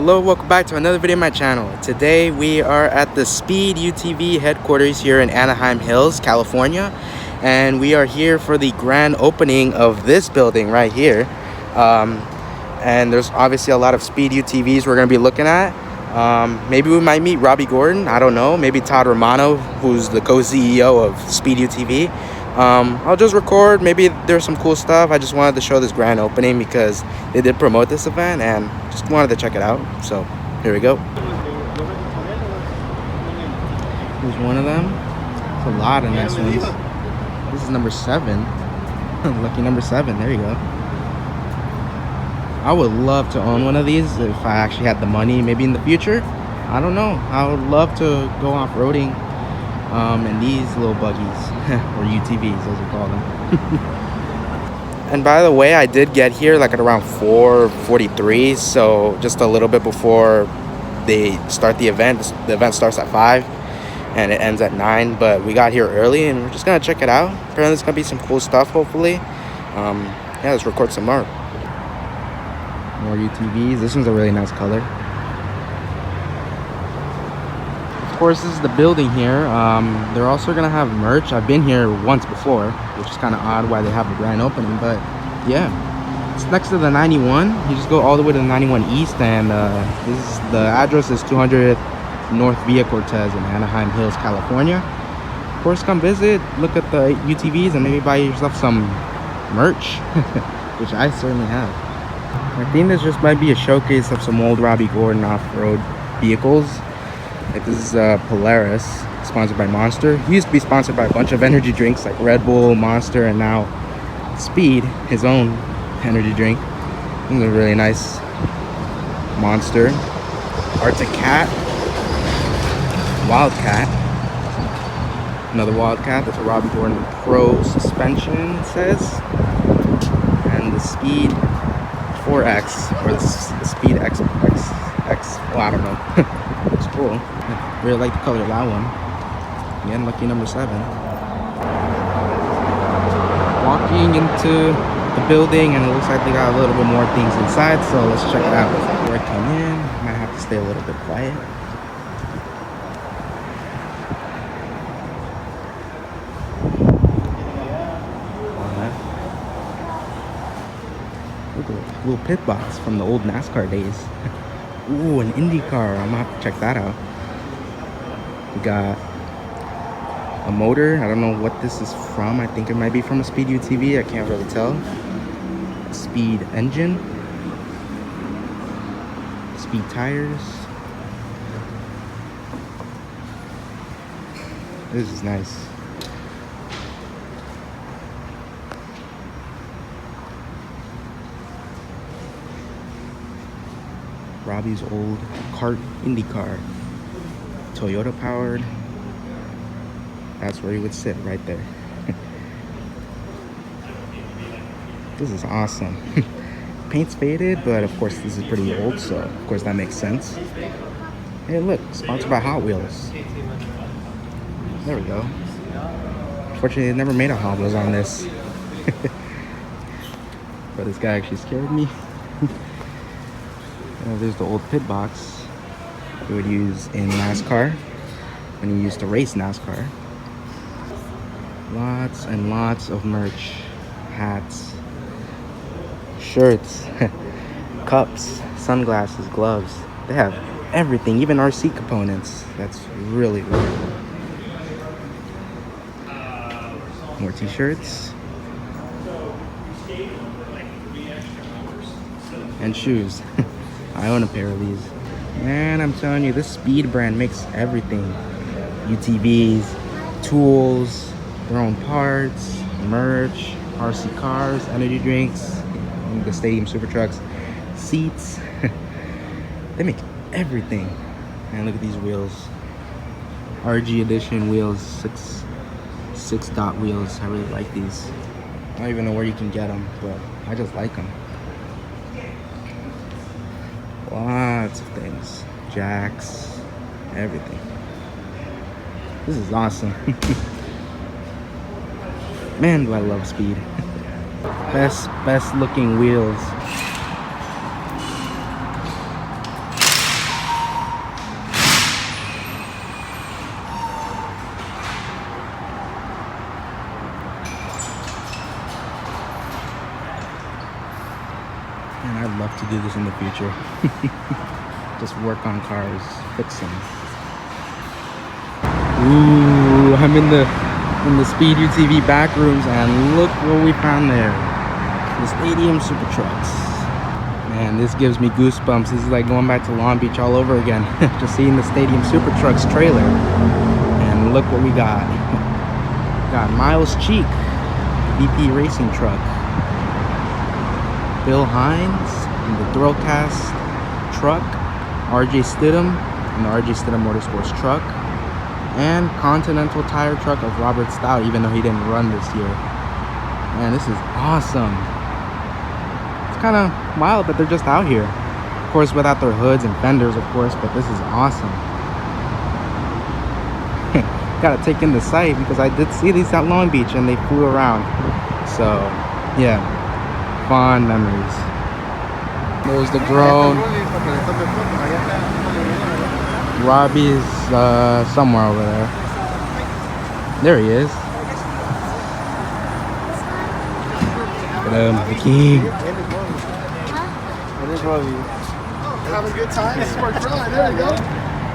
Hello, welcome back to another video on my channel. Today we are at the Speed UTV headquarters here in Anaheim Hills, California, and we are here for the grand opening of this building right here. And there's obviously a lot of Speed UTVs we're going to be looking at. Maybe we might meet Robby Gordon, I don't know, maybe Todd Romano, who's the co-CEO of Speed UTV. I'll just record. Maybe there's some cool stuff. I just wanted to show this grand opening because they did promote this event and just wanted to check it out. So here we go. Here's one of them. It's a lot of nice ones. This is number 7. Lucky number 7. There you go. I would love to own one of these if I actually had the money, maybe in the future. I don't know. I would love to go off-roading in these little buggies, or UTVs as we call them. And by the way, I did get here like at around 4:43, so just a little bit before they start the event. The event starts at 5 and it ends at 9, but we got here early and we're just gonna check it out. Apparently there's gonna be some cool stuff, hopefully. Yeah, let's record some more UTVs. This one's a really nice color. Of course, this is the building here. They're also gonna have merch. I've been here once before, which is kind of odd why they have a grand opening, but yeah, it's next to the 91. You just go all the way to the 91 East, and the address is 200 North Via Cortez in Anaheim Hills, California. Of course, come visit, look at the UTVs, and maybe buy yourself some merch, which I certainly have. I think this just might be a showcase of some old Robby Gordon off-road vehicles. Like this is Polaris, sponsored by Monster. He used to be sponsored by a bunch of energy drinks like Red Bull, Monster, and now Speed, his own energy drink. This is a really nice Monster. Arctic Cat, Wildcat, another Wildcat. That's a Robby Gordon Pro suspension, it says. And the Speed 4X, or the Speed X, well, I don't know. It's cool. I really like the color of that one. Again, lucky number 7. Walking into the building, and it looks like they got a little bit more things inside, so let's check it out. Before I come in, might have to stay a little bit quiet. Look at the little pit box from the old NASCAR days. Ooh, an Indy car. I'm gonna have to check that out. We got a motor. I don't know what this is from. I think it might be from a Speed UTV. I can't really tell. A Speed engine. Speed tires. This is nice. Robby's old kart Indy car, Toyota powered. That's where he would sit, right there. This is awesome. Paint's faded, but of course this is pretty old, so of course that makes sense. Hey, look, sponsored by Hot Wheels. There we go. Unfortunately, they never made a Hot Wheels on this. But this guy actually scared me. There's the old pit box we would use in NASCAR when you used to race NASCAR. Lots and lots of merch. Hats, shirts, cups, sunglasses, gloves. They have everything, even RC components. That's really, really cool. More t-shirts. And shoes. I own a pair of these. Man, I'm telling you, this Speed brand makes everything. UTVs, tools, their own parts, merch, RC cars, energy drinks, the stadium super trucks, seats. They make everything. Man, look at these wheels. RG edition wheels, six dot wheels. I really like these. I don't even know where you can get them, but I just like them. Lots of things. Jacks, everything. This is awesome. Man, do I love Speed. Best looking wheels. And I'd love to do this in the future. Just work on cars, fix them. Ooh, I'm in the Speed UTV back rooms, and look what we found there. The Stadium Super Trucks. Man, this gives me goosebumps. This is like going back to Long Beach all over again. Just seeing the Stadium Super Trucks trailer. And look what we got. Got Miles Cheek, VP Racing Truck. Bill Hines in the Thrillcast truck. RJ Stidham in the RJ Stidham Motorsports truck. And Continental Tire truck of Robert Stout, even though he didn't run this year. Man, this is awesome. It's kind of wild that they're just out here. Of course, without their hoods and fenders, of course, but this is awesome. Gotta take in the sight, because I did see these at Long Beach and they flew around. So, yeah, fond memories. There's the drone. Robby's somewhere over there. There he is. Look at him, the king. It is Robby. Having a good time? This worked really. There you go.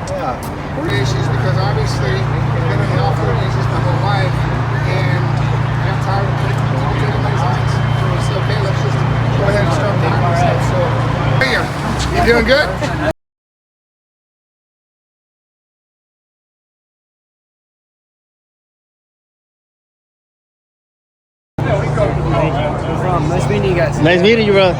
Yeah. Issues, because obviously I've been in the off-road business my whole life, and I got tired of taking everybody's eyes. So it's okay, let's just go ahead and start talking stuff. So, hey, you doing good? Nice meeting you guys. Nice meeting you, bro.